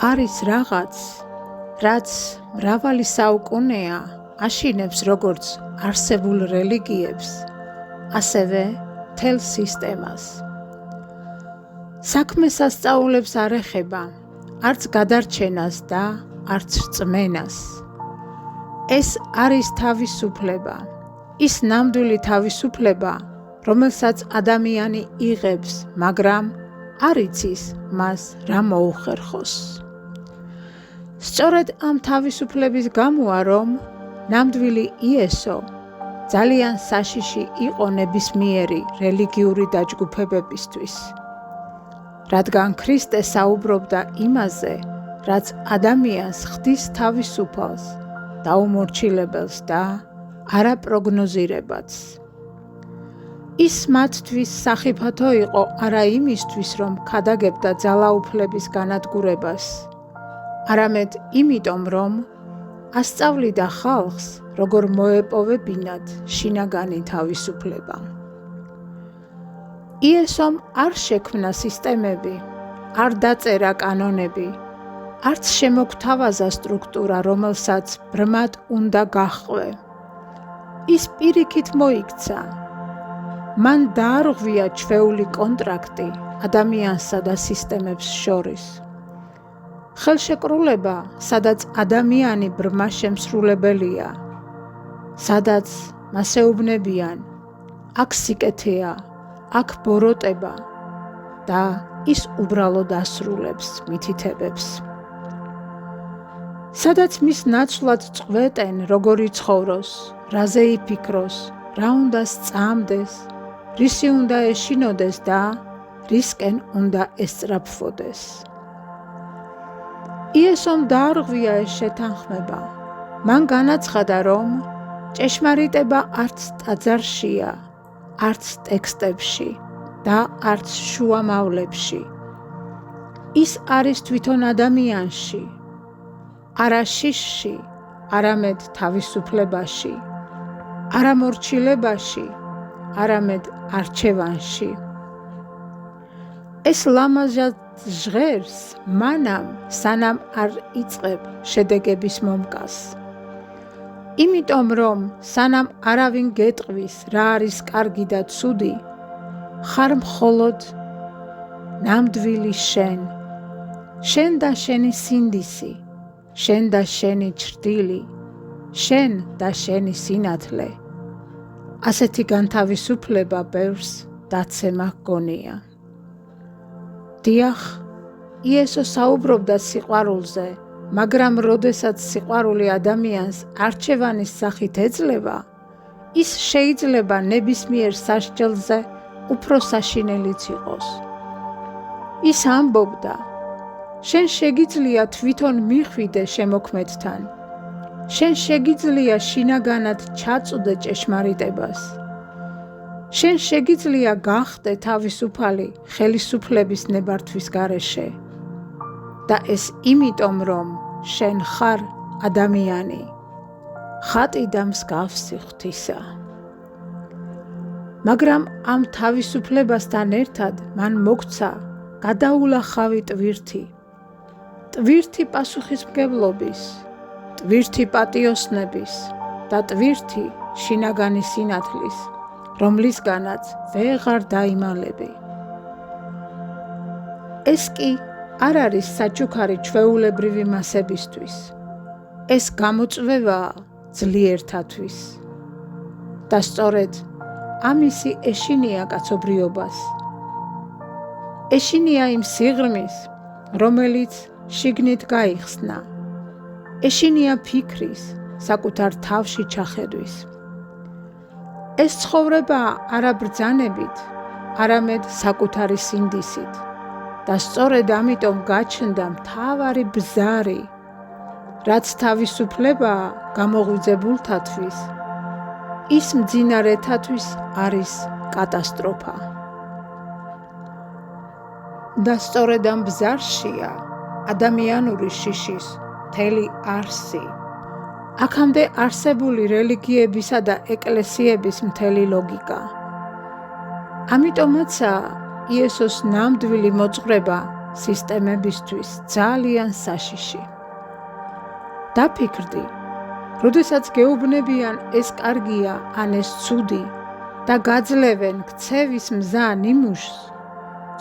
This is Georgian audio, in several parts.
არის რაღაც, რაც მრავალი საუკუნეა აშინებს როგორც არსებულ რელიგიებს, ასევე მთელ სისტემას. საქმეს ასწავლებს არ ეხება არც გადარჩენას და არც რწმენას. ეს არის თავისუფლება, ის ნამდვილი თავისუფლება, რომელსაც ადამიანი იღებს, მაგრამ არ იცის მას რა მოუხერხოს. სწორედ ამ თავისუფლების გამოა, რომ ნამდვილი იესო ძალიან საშიში იყო ნებისმიერი რელიგიური დაჯგუფებებისთვის, რადგან ქრისტე საუბრობდა იმაზე, რაც ადამიანს ხდის თავისუფალს, დაუმორჩილებელს და არაპროგნოზირებადს. ის მათთვის სახიფათო იყო არა იმისთვის, რომ ქადაგებდა ძალაუფლების განადგურებას, არამედ იმიტომ, რომ ასწავლიდა ხალხს, როგორ მოეპოვებინათ შინაგანი თავისუფლება. იესომ არ შექმნა სისტემები, არ დაწერა კანონები, არც შემოგთავაზა სტრუქტურა, რომელსაც ბრმად უნდა გაჰყვე. ის პირიქით მოიქცა. მან დაარღვია ჩვეული კონტრაქტი ადამიანსა და სისტემებს შორის. ხელშეკრულება, სადაც ადამიანი ბრმა შემსრულებელია, სადაც მასეუბნებიან, აქ სიკეთეა, აქ ბოროტება და ის უბრალოდ ასრულებს მითითებებს. სადაც მის ნაცვლად წყვეტენ, როგორ იცხოვროს, რაზე იფიქროს, რა უნდა სწამდეს, რისი უნდა ეშინოდეს და რისკენ უნდა ესწრაფვოდეს. იესომ დაარღვია ეს შეთანხმება. მან განაცხადა, რომ ჭეშმარიტება არც ტაძარშია, არც ტექსტებში და არც შუამავლებში. ის არის თვითონ ადამიანში, არა შიშში, არამედ თავისუფლებაში, არა მორჩილებაში, არამედ არჩევანში. ეს ლამაზად ჟღერს მანამ, სანამ არ იწყებ შედეგების მომკას. იმიტომ, რომ სანამ არავინ გეტყვის, რა არის კარგი და ცუდი, ხარ მხოლოდ ნამდვილი შენ, შენ და შენი სინდისი, შენ და შენი ჩრდილი, შენ და შენი სინათლე. ასეთი განთავისუფლება ბევრს დაცემა ჰგონია. დიახ, იესო საუბრობდა სიყვარულზე, მაგრამ როდესაც სიყვარული ადამიანს არჩევანის სახით ეძლევა, ის შეიძლება ნებისმიერ სასჯელზე უფრო საშინელიც იყოს. ის ამბობდა, შენ შეგიძლია თვითონ მიხვიდე შემოქმედთან, შენ შეგიძლია შინაგანად ჩაწუდე ჭეშმარიტებას, შენ შეგიძლია გახდე თავისუფალი ხელისუფლების ნებართვის გარეშე და ეს იმიტომ, რომ შენ ხარ ადამიანი, ხატი და მსგავსი ღვთისა. მაგრამ ამ თავისუფლებასთან ერთად მან მოგცა გადაულახავი ტვირთი, ტვირთი პასუხისმგებლობის, ტვირთი პატიოსნების და ტვირთი შინაგანი სინათლის, რომლისგანაც ვეღარ დაიმალები. ეს კი არ არის საჩუქარი ჩვეულებრივი მასებისთვის. ეს გამოწვევაა ძლიერთათვის. და სწორედ ამისი ეშინია კაცობრიობას. ეშინია იმ სიღრმის, რომელიც შიგნით გაიხსნა. ეშინია ფიქრის, საკუთარ თავში ჩახედვის. ეს ცხოვრება არა ბრძანებით, არამედ საკუთარი სინდისით. და სწორედ ამიტომ გაჩნდა მთავარი ბზარი, რაც თავისუფლებაა გამოღვიძებულთათვის, ის მძინარეთათვის არის კატასტროფა. და სწორედ ამ ბზარშია ადამიანური შიშის მთელი არსი. აქამდე არსებული რელიგიებისა და ეკლესიების მთელი ლოგიკა. ამიტომაცაა იესოს ნამდვილი მოძღვრება სისტემებისთვის ძალიან საშიში. დაფიქრდი, როდესაც გეუბნებიან ეს კარგია ან ეს ცუდი და გაძლევენ ქცევის მზა ნიმუშს,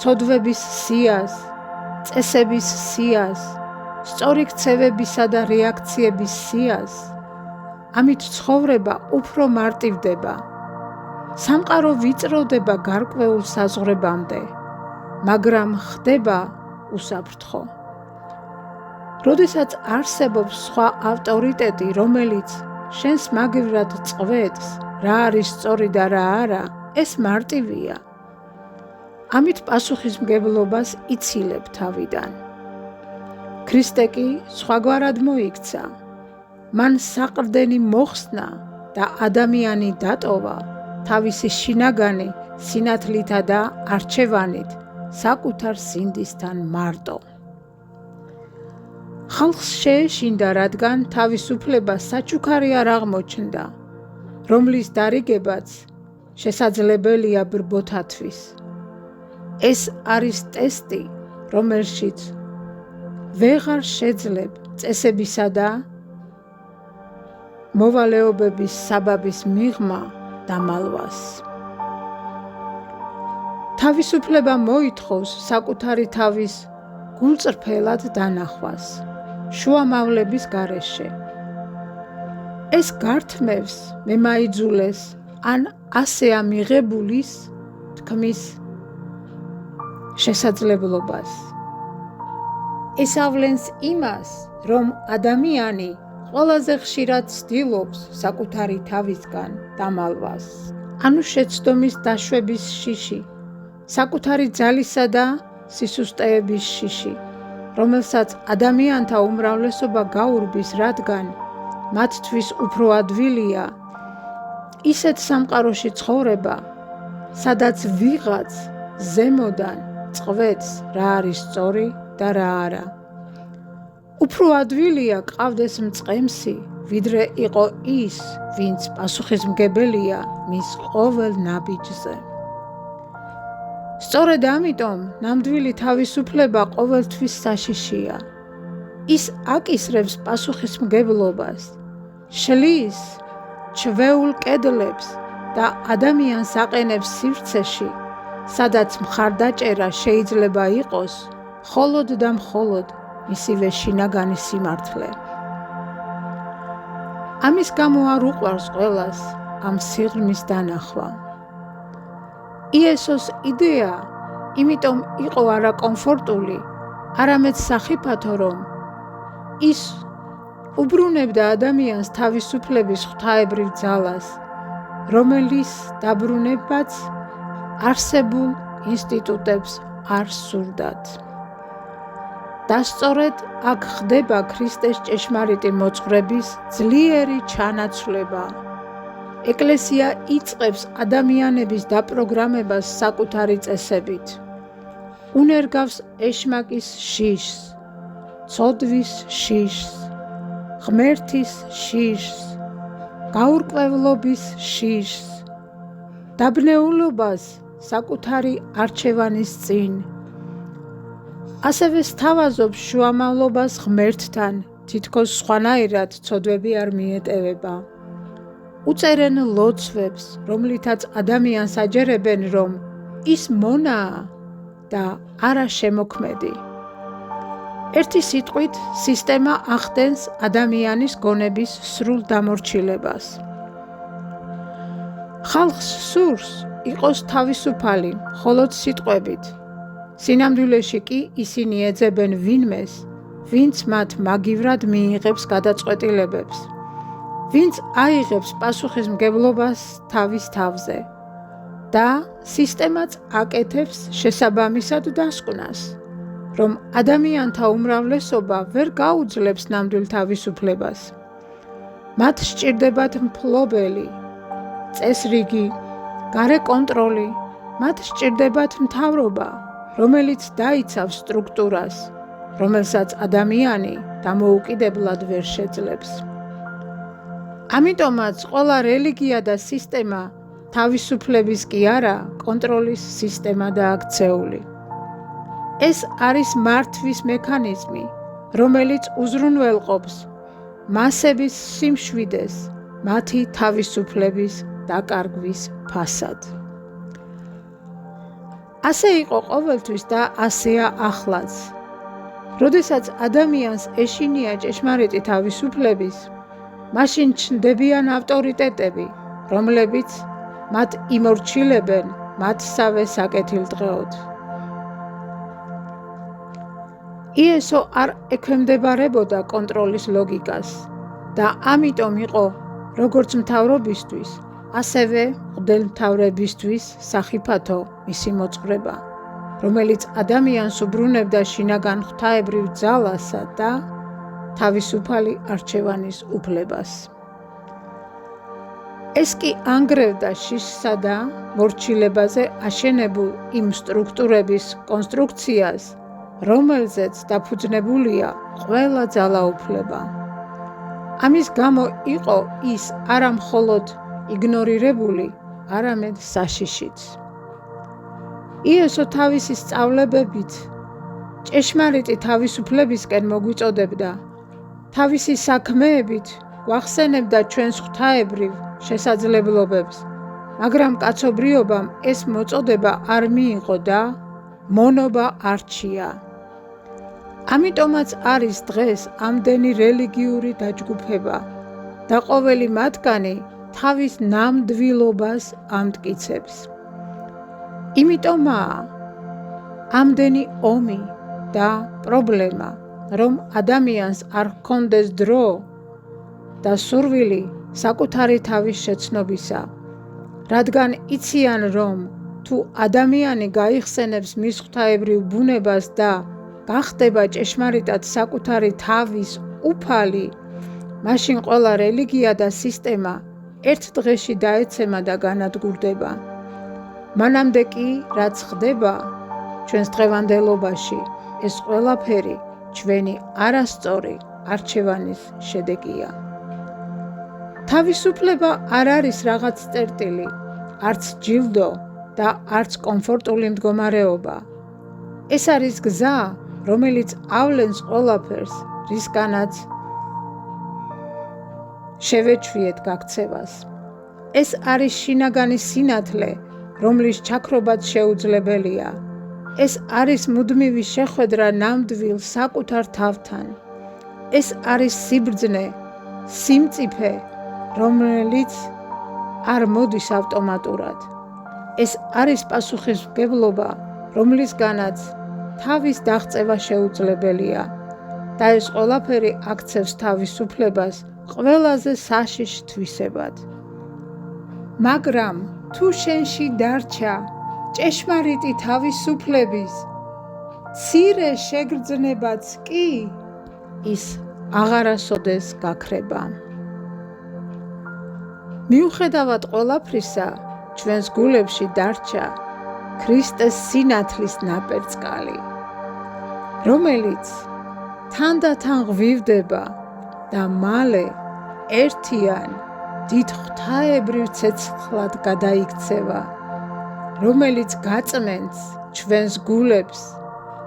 ცოდვების სიას, წესების სიას, სწორი ქცევებისა და რეაქციების სიას, ამით ცხოვრება უფრო მარტივდება, სამყარო ვიწროვდება გარკვეულ საზღვრებამდე, მაგრამ ხდება უსაფრთხო. როდესაც არსებობს სხვა ავტორიტეტი, რომელიც შენს მაგივრად წყვეტს, რა არის სწორი და რა არა, ეს მარტივია. ამით პასუხისმგებლობას იცილებ თავიდან. ქრისტე კი სხვაგვარად მოიქცა. მან საყრდენი მოხსნა და ადამიანი დატოვა თავისი შინაგანი სინათლითა და არჩევანით საკუთარ სინდისთან მარტო. ხალხს შეეშინდა, რადგან თავისუფლება საჩუქარი არ აღმოჩნდა, რომლის დარიგებაც შესაძლებელია ბრბოთათვის. ეს არის ტესტი, რომელშიც ვეღარ შეძლებ წესებისა და მოვალეობების საბაბის მიღმა დამალვას. თავისუფლება მოითხოვს საკუთარი თავის გულწრფელად დანახვას, შუამავლების გარეშე. ეს გართმევს მემაიძულეს ან ასეა მიღებულის თქმის შესაძლებლობას. ესავლენს იმას, რომ ადამიანი ყველაზე ხშირად ცდილობს საკუთარი თავისგან დამალვას, ანუ შეცდომის დაშვების შიში, საკუთარი ძალისა და სისუსტეების შიში, რომელსაც ადამიანთა უმრავლესობა გაურბის, რადგან მათთვის უფრო ადვილია ისეთ სამყაროში ცხოვრება, სადაც ვიღაც ზემოდან წყვეტს რა არის სწორი და რა არა. უფრო ადვილია ყავდეს მწყემსი, ვიდრე იყო ის, ვინც პასუხისმგებელია მის ყოველ ნაბიჯზე. სწორედ ამიტომ ნამდვილი თავისუფლება ყოველთვის საშიშია. ის აკისრებს პასუხისმგებლობას, შლის ჩვეულ კედლებს და ადამიანს აყენებს სივრცეში, სადაც მხარდაჭერა შეიძლება იყოს მხოლოდ და მხოლოდ მისივე შინაგანი სიმართლე. ამის გამო არ უყვარს ყველას ამ სიღრმის დანახვა. იესოს იდეა იმიტომ იყო არა კომფორტული, არამედ სახიფათო, რომ ის უბრუნებდა ადამიანს თავისუფლების ღვთაებრივ ძალას, რომელიც დაბრუნებაც არსებულ ინსტიტუტებს არ სურდათ. და სწორედ აქ ხდება ქრისტეს ჭეშმარიტი მოძღვრების ძლიერი ჩანაცვლება. ეკლესია იწყებს ადამიანების დაპროგრამებას საკუთარი წესებით. უნერგავს ეშმაკის შიშს, ცოდვის შიშს, ღმერთის შიშს, გაურკვევლობის შიშს, დაბნეულობას საკუთარი არჩევანის წინ. ასევე სთავაზობს შუამავლობას ღმერთთან, თითქოს სხვანაირად ცოდვები არ მიეტევება. უწერენ ლოცვებს, რომლითაც ადამიანს აჯერებენ, რომ ის მონაა და არა შემოქმედი. ერთი სიტყვით, სისტემა ახდენს ადამიანის გონების სრულ დამორჩილებას. ხალხს სურს იყოს თავისუფალი, მხოლოდ სიტყვებით. სინამდვილეში კი ისინი ეძებენ ვინმეს, ვინც მათ მაგივრად მიიღებს გადაწყვეტილებებს, ვინც აიღებს პასუხისმგებლობას თავის თავზე და სისტემაც აკეთებს შესაბამისად დასკვნას, რომ ადამიანთა უმრავლესობა ვერ გაუძლებს ნამდვილ თავისუფლებას. მათ სჭირდებათ მფლობელი, წესრიგი, გარე კონტროლი, მათ სჭირდებათ მთავრობა, რომელიც დაიცავს სტრუქტურას, რომელსაც ადამიანი დამოუკიდებლად ვერ შეძლებს. ამიტომაც ყველა რელიგია და სისტემა თავისუფლების კი არა, კონტროლის სისტემა დააქცეული. ეს არის მართვის მექანიზმი, რომელიც უზრუნველყოფს მასების სიმშვიდეს მათი თავისუფლების დაკარგვის ფასად. ასე იყო ყოველთვის და ასეა ახლაც. როდესაც ადამიანს ეშინია ჭეშმარიტი თავისუფლების, მაშინ ჩნდებიან ავტორიტეტები, რომლებიც მათ იმორჩილებენ მათსავე საკეთილდღეოდ. იესო არ ექვემდებარებოდა კონტროლის ლოგიკას და ამიტომ იყო როგორც მთავრობისთვის, ასევე მღვდელმთავრებისთვის სახიფათო მისი მოძღვრება, რომელიც ადამიანს უბრუნებდა შინაგან ღვთაებრივ ძალასა და თავისუფალი არჩევანის უფლებას. ეს კი ანგრევდა შიშსა და მორჩილებაზე აშენებულ იმ სტრუქტურების კონსტრუქციას, რომელზეც დაფუძნებულია ყველა ძალაუფლება. ამის გამო იყო ის არა მხოლოდ იგნორირებული, არამედ საშიშიც. იესო თავისი სწავლებებით ჭეშმარიტი თავისუფლებისკენ მოგვიწოდებდა, თავისი საქმეებით გვახსენებდა ჩვენს ღვთაებრივ შესაძლებლობებს, მაგრამ კაცობრიობამ ეს მოწოდება არ მიიღო და მონობა არჩია. ამიტომაც არის დღეს ამდენი რელიგიური დაჯგუფება და ყოველი მათგანი თავის ნამდვილობას ამტკიცებს. იმიტომაა ამდენი ომი და პრობლემა, რომ ადამიანს არ ჰქონდეს დრო და სურვილი საკუთარი თავის შეცნობისა, რადგან იციან, რომ თუ ადამიანი გაიხსენებს მის ღვთაებრივ ბუნებას და გახდება ჭეშმარიტად საკუთარი თავის უფალი, მაშინ ყველა რელიგია და სისტემა ერთ დღეში დაეცემა და განადგურდება. მანამდე კი, რაც ხდება ჩვენს დღევანდელობაში, ეს ყველაფერი ჩვენი არასწორი არჩევანის შედეგია. თავისუფლება არ არის რაღაც წერტილი, არც ჯილდო და არც კომფორტული მდგომარეობა. ეს არის გზა, რომელიც ავლენს ყველაფერს, რისგანაც შევეჩვიეთ გაქცევას. ეს არის შინაგანი სინათლე, რომლის ჩაქრობაც შეუძლებელია. ეს არის მუდმივი შეხვედრა ნამდვილ საკუთარ თავთან. ეს არის სიბრძნე, სიმწიფე, რომელიც არ მოდის ავტომატურად. ეს არის პასუხისმგებლობა, რომლისგანაც თავის დაღწევა შეუძლებელია და ეს ყველაფერი აქცევს თავისუფლებას ყველაზე საშიშ თვისებად. მაგრამ თუ შენში დარჩა ჭეშმარიტი თავისუფლების მცირე შეგრძნებაც კი, ის აღარასოდეს გაქრება. მიუხედავად ყველაფრისა, ჩვენს გულებში დარჩა ქრისტეს სინათლის ნაპერწკალი, რომელიც თანდათან ღვივდება და მალე ერთიან დიდ ღვთაებრივ ცეცხლად გადაიქცევა, რომელიც გაწმენს ჩვენს გულებს,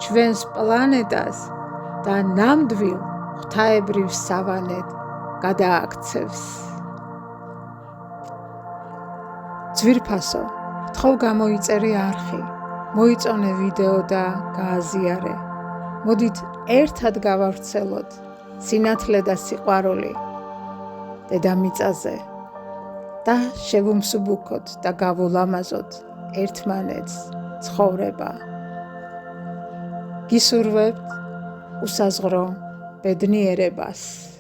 ჩვენს პლანეტას და ნამდვილ ღვთაებრივ სავანედ გადააქცევს. ძვირფასო, გთხოვ გამოიწერე არხი, მოიწონე ვიდეო და გააზიარე. მოდით ერთად გავავრცელოთ სინათლე და სიყვარული დედამიწაზე და შევუმსუბუქოთ და გავულამაზოთ ერთმანეთს ცხოვრება. გისურვებთ უსაზღრო ბედნიერებას.